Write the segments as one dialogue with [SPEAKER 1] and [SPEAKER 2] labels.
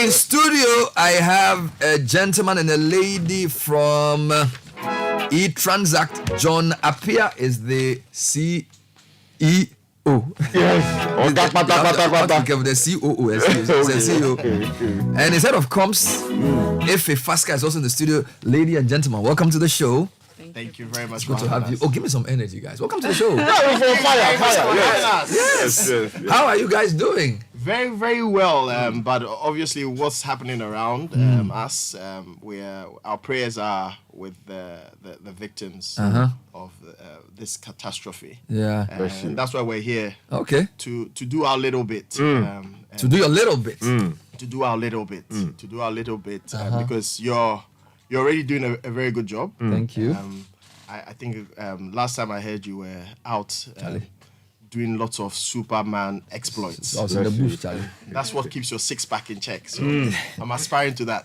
[SPEAKER 1] in studio, I have a gentleman and a lady from eTranzact. John Appiah is the CEO.
[SPEAKER 2] Yes.
[SPEAKER 1] The COO, CEO. And instead of comms, Efe Faska is also in the studio. Lady and gentlemen, welcome to the show.
[SPEAKER 3] Thank you very much.
[SPEAKER 1] It's good to have you. Oh, give me some energy, guys. Welcome to the show.
[SPEAKER 2] Fire.
[SPEAKER 1] Yes. How are you guys doing?
[SPEAKER 3] Very, very well. But obviously, what's happening around us, our prayers are with the victims of this catastrophe.
[SPEAKER 1] Yeah.
[SPEAKER 3] And that's why we're here.
[SPEAKER 1] Okay.
[SPEAKER 3] To do our little bit.
[SPEAKER 1] To do your little bit.
[SPEAKER 3] To do our little bit. Because you're already doing a very good job.
[SPEAKER 1] Thank you.
[SPEAKER 3] I think last time I heard you were out doing lots of Superman exploits.
[SPEAKER 1] I was in the bush, Charlie.
[SPEAKER 3] That's what keeps your six-pack in check. So I'm aspiring to that.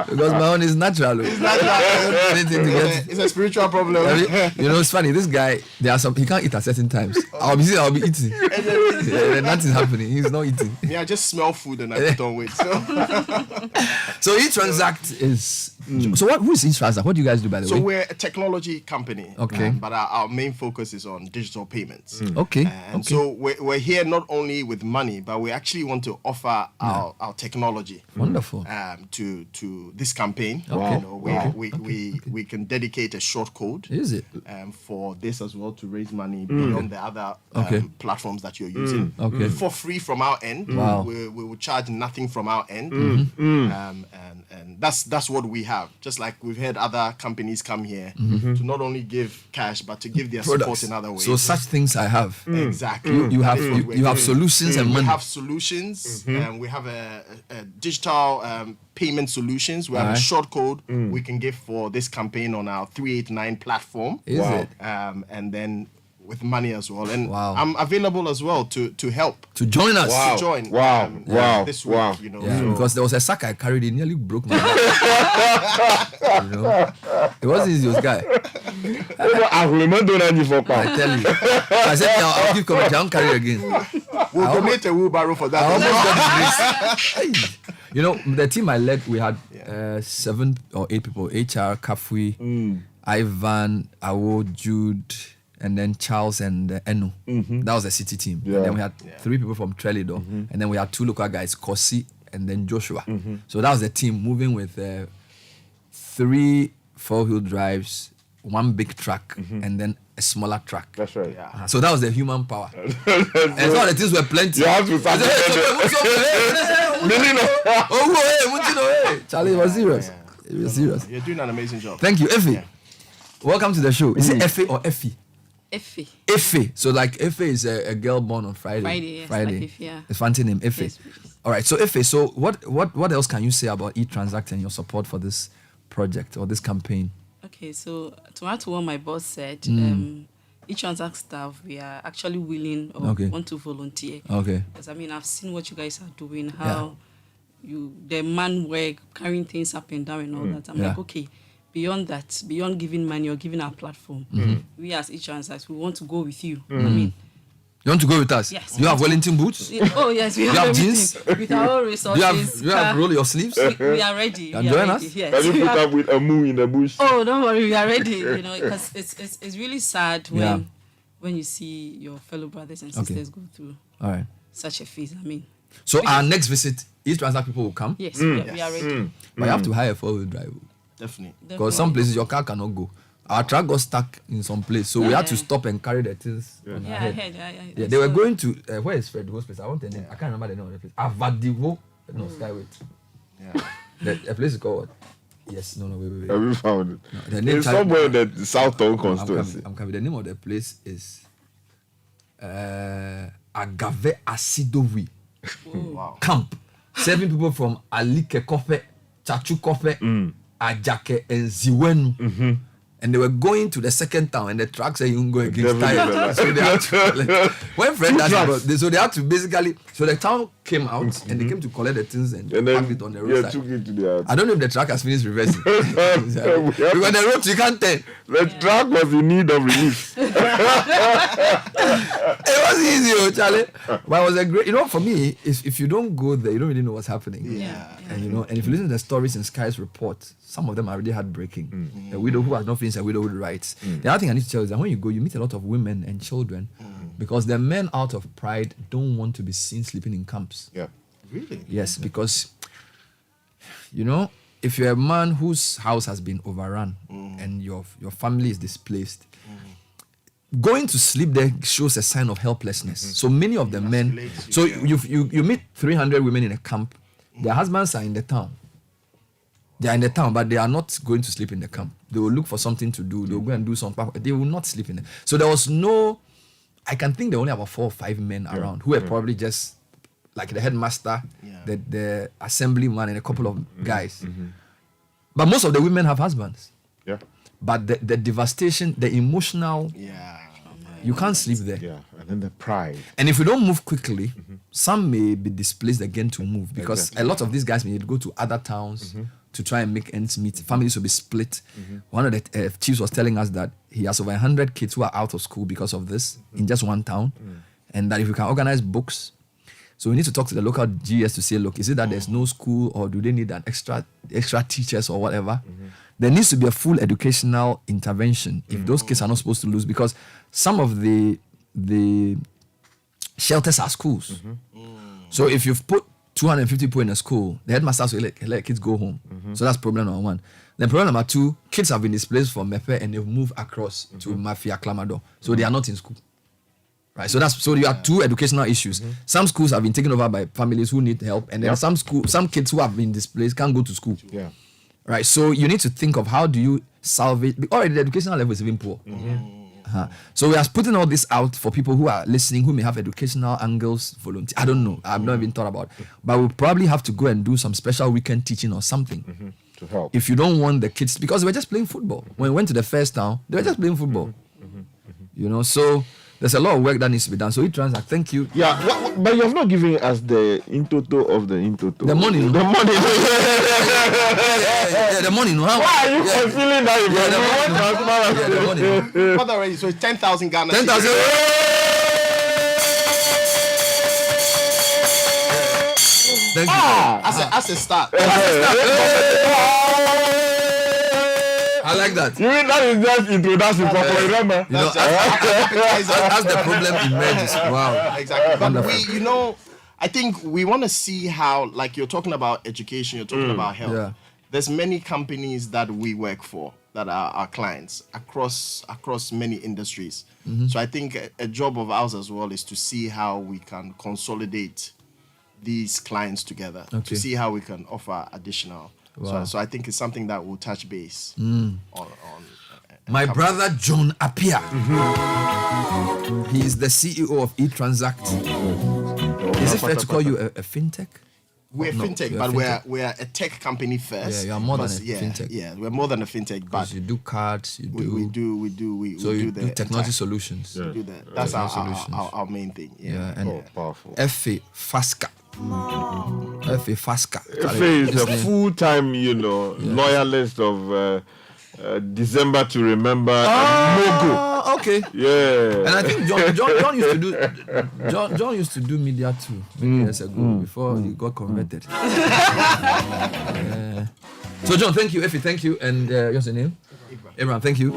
[SPEAKER 1] Because my own is natural.
[SPEAKER 3] It's a spiritual problem.
[SPEAKER 1] You know, it's funny. This guy, he can't eat at certain times. I'll be eating. Nothing's happening. He's not eating.
[SPEAKER 3] Yeah, I just smell food and I put on weight.
[SPEAKER 1] So eTranzact is. So who is eTranzact? What do you guys do, by the way?
[SPEAKER 3] So we're a technology company.
[SPEAKER 1] Okay.
[SPEAKER 3] But our main focus is on digital payments.
[SPEAKER 1] Okay.
[SPEAKER 3] And so we're here not only with money, but we actually want to offer our technology.
[SPEAKER 1] Wonderful.
[SPEAKER 3] To this campaign.
[SPEAKER 1] Okay.
[SPEAKER 3] You know, we can dedicate a short code.
[SPEAKER 1] Is it?
[SPEAKER 3] For this as well to raise money beyond the other platforms that you're using.
[SPEAKER 1] Okay.
[SPEAKER 3] For free from our end.
[SPEAKER 1] Wow.
[SPEAKER 3] We will charge nothing from our end. And that's what we have. Just like we've had other companies come here to not only give cash but to give their support in other ways.
[SPEAKER 1] So such things I have.
[SPEAKER 3] Exactly.
[SPEAKER 1] You have solutions and money.
[SPEAKER 3] We have solutions. We have a digital payment solutions. We have a short code we can give for this campaign on our 389 platform.
[SPEAKER 1] Is it?
[SPEAKER 3] And then with money as well. And
[SPEAKER 1] Wow.
[SPEAKER 3] I'm available as well to help.
[SPEAKER 1] To join us.
[SPEAKER 3] To join. This week, you know.
[SPEAKER 1] Yeah,
[SPEAKER 3] So
[SPEAKER 1] because there was a sack I carried, it nearly broke my back. You know? It wasn't easy, this guy. I tell you. I said, I'll keep coming, I won't carry it again.
[SPEAKER 3] we'll donate a wheelbarrow for that.
[SPEAKER 1] I almost got this. You know, the team I led, we had 7 or 8 people. HR, Kafui, Ivan, Awo, Jude, and then Charles and Eno. That was the Citi team.
[SPEAKER 2] Yeah.
[SPEAKER 1] And then we had 3 people from Trelido. And then we had 2 local guys, Kosi and then Joshua. So that was the team moving with 3 4-wheel drives, 1 big truck, and then a smaller truck.
[SPEAKER 2] That's right.
[SPEAKER 3] Yeah.
[SPEAKER 1] So that was the human power. And some of the things were plenty.
[SPEAKER 2] You have to start
[SPEAKER 1] Charlie, it was serious. It was serious.
[SPEAKER 3] You're doing an amazing job.
[SPEAKER 1] Thank you, Efe. Welcome to the show. Is it Efe or Effie?
[SPEAKER 4] Efe.
[SPEAKER 1] Efe. So like Efe is a girl born on Friday.
[SPEAKER 4] Yes, like Efe, yeah.
[SPEAKER 1] It's fancy name, Efe.
[SPEAKER 4] Yes, please.
[SPEAKER 1] All right. So Efe. So what else can you say about eTranzact and your support for this project or this campaign?
[SPEAKER 4] Okay, so to add to what my boss said, eTranzact staff, we are actually willing or want to volunteer.
[SPEAKER 1] Okay.
[SPEAKER 4] Because I mean, I've seen what you guys are doing, how the man work, carrying things up and down and all that. I'm like, okay, beyond that, beyond giving money or giving our platform, we as eTranzact, we want to go with you. I mean,
[SPEAKER 1] you want to go with us?
[SPEAKER 4] Yes.
[SPEAKER 1] You have Wellington boots?
[SPEAKER 4] Oh yes, we
[SPEAKER 1] You have jeans?
[SPEAKER 4] with our own resources.
[SPEAKER 1] You have roll your sleeves?
[SPEAKER 4] We are ready.
[SPEAKER 1] And join us?
[SPEAKER 4] Yes.
[SPEAKER 2] Can you put up with a moo in the bush?
[SPEAKER 4] Oh, don't worry, we are ready. You know, because it's really sad when you see your fellow brothers and sisters go through such a phase. I mean,
[SPEAKER 1] so our next visit, eTranzact people will come.
[SPEAKER 4] Yes, we are ready.
[SPEAKER 1] But you have to hire a 4-wheel drive.
[SPEAKER 3] Definitely.
[SPEAKER 1] Because some places your car cannot go. Our truck got stuck in some place, so we had to stop and carry the things on our head. Yeah, they were going to where is Fred Ho's place? I want the name. I can't remember the name of the place. Avadivo, no Skyway. Yeah. The place is called what? Yes, no, wait.
[SPEAKER 2] Have you found it?
[SPEAKER 1] No, the name
[SPEAKER 2] it's somewhere in the South Town constituency.
[SPEAKER 1] I'm coming. The name of the place is Agave Asidowi Camp. 7 people from Alike Kofe, Chachu Kofe, Ajake, and Ziwenu. And they were going to the second town, and the truck said you can go against tires. So they had to, when Fred asked about this, so they had to basically, so the town came out and they came to collect the things and
[SPEAKER 2] then
[SPEAKER 1] parked it on the roadside.
[SPEAKER 2] took it to the
[SPEAKER 1] I don't know if the truck has finished reversing. Because the road you can't turn.
[SPEAKER 2] The truck was in need of relief.
[SPEAKER 1] It was easy, Charlie. But it was a great, for me, if you don't go there, you don't really know what's happening. And and if you listen to the stories in Sky's report, some of them are really heartbreaking. A widow who has not finished her widowhood rights. The other thing I need to tell you is that when you go, you meet a lot of women and children because the men, out of pride, don't want to be seen sleeping in camps.
[SPEAKER 2] Yeah.
[SPEAKER 3] Really?
[SPEAKER 1] Yes, because, if you're a man whose house has been overrun and your family is displaced, going to sleep there shows a sign of helplessness. So many of the men, so you meet 300 women in a camp, their husbands are in the town. They are in the town, but they are not going to sleep in the camp. They will look for something to do. They will go and do something. They will not sleep in it. So there was I can think there were only about 4 or 5 men around who were probably just like the headmaster, the assemblyman, and a couple of guys. But most of the women have husbands.
[SPEAKER 2] Yeah.
[SPEAKER 1] But the devastation, the emotional, you can't sleep there.
[SPEAKER 2] Yeah, and then the pride.
[SPEAKER 1] And if we don't move quickly, some may be displaced again to move because a lot of these guys may go to other towns to try and make ends meet. Families will be split. One of the chiefs was telling us that he has over 100 kids who are out of school because of this in just one town. And that if we can organize books, so we need to talk to the local GS to say, look, is it that there's no school or do they need an extra teachers or whatever? There needs to be a full educational intervention if those kids are not supposed to lose, because some of the shelters are schools. So if you've put 250 people in a school, the headmasters will let kids go home. So that's problem number 1. Then problem number 2, kids have been displaced from Mepe and they've moved across to Mafia Clamador. So they are not in school. Right, so you have 2 educational issues. Some schools have been taken over by families who need help, and then some kids who have been displaced can't go to school.
[SPEAKER 2] Yeah.
[SPEAKER 1] Right, so you need to think of how do you salvage. Already the educational level is even poor. So we are putting all this out for people who are listening, who may have educational angles, volunteer. I don't know. I've not even thought about it. But we'll probably have to go and do some special weekend teaching or something
[SPEAKER 2] to help.
[SPEAKER 1] If you don't want the kids, because they were just playing football. When we went to the first town, they were just playing football. So there's a lot of work that needs to be done. So eTranzact, thank you.
[SPEAKER 2] Yeah, but you have not given us the in toto of the in toto.
[SPEAKER 1] The money.
[SPEAKER 2] The money.
[SPEAKER 1] The money. No?
[SPEAKER 2] Why are you concealing that?
[SPEAKER 1] The money.
[SPEAKER 3] What already? So it's 10,000 Ghana.
[SPEAKER 1] 10,000. Thank you.
[SPEAKER 3] As a start.
[SPEAKER 1] I like that.
[SPEAKER 2] You mean that is just introduction for remember?
[SPEAKER 1] As the problem emerges. Wow.
[SPEAKER 3] Exactly. But I think we want to see how, like you're talking about education, you're talking about health.
[SPEAKER 1] Yeah.
[SPEAKER 3] There's many companies that we work for that are our clients across many industries. So I think a job of ours as well is to see how we can consolidate these clients together to see how we can offer additional.
[SPEAKER 1] Wow.
[SPEAKER 3] So I think it's something that will touch base on
[SPEAKER 1] my brother John Appiah. He is the CEO of eTranzact. Is it fair to call you a fintech?
[SPEAKER 3] We're fintech, but we're a tech company first.
[SPEAKER 1] Yeah, you are more than a fintech.
[SPEAKER 3] Yeah, we're more than a fintech, but
[SPEAKER 1] you do cards, you do.
[SPEAKER 3] We do
[SPEAKER 1] technology solutions.
[SPEAKER 3] We do that. That's our main thing. Yeah,
[SPEAKER 1] and
[SPEAKER 2] powerful.
[SPEAKER 1] FA Fasca. FA Fasca.
[SPEAKER 2] FA is a full-time, loyalist of December to Remember Mogo.
[SPEAKER 1] Okay.
[SPEAKER 2] Yeah.
[SPEAKER 1] And I think John used to do media too many years ago before he got converted. So John, thank you. Effie, thank you. And what's your name? Abraham, thank you.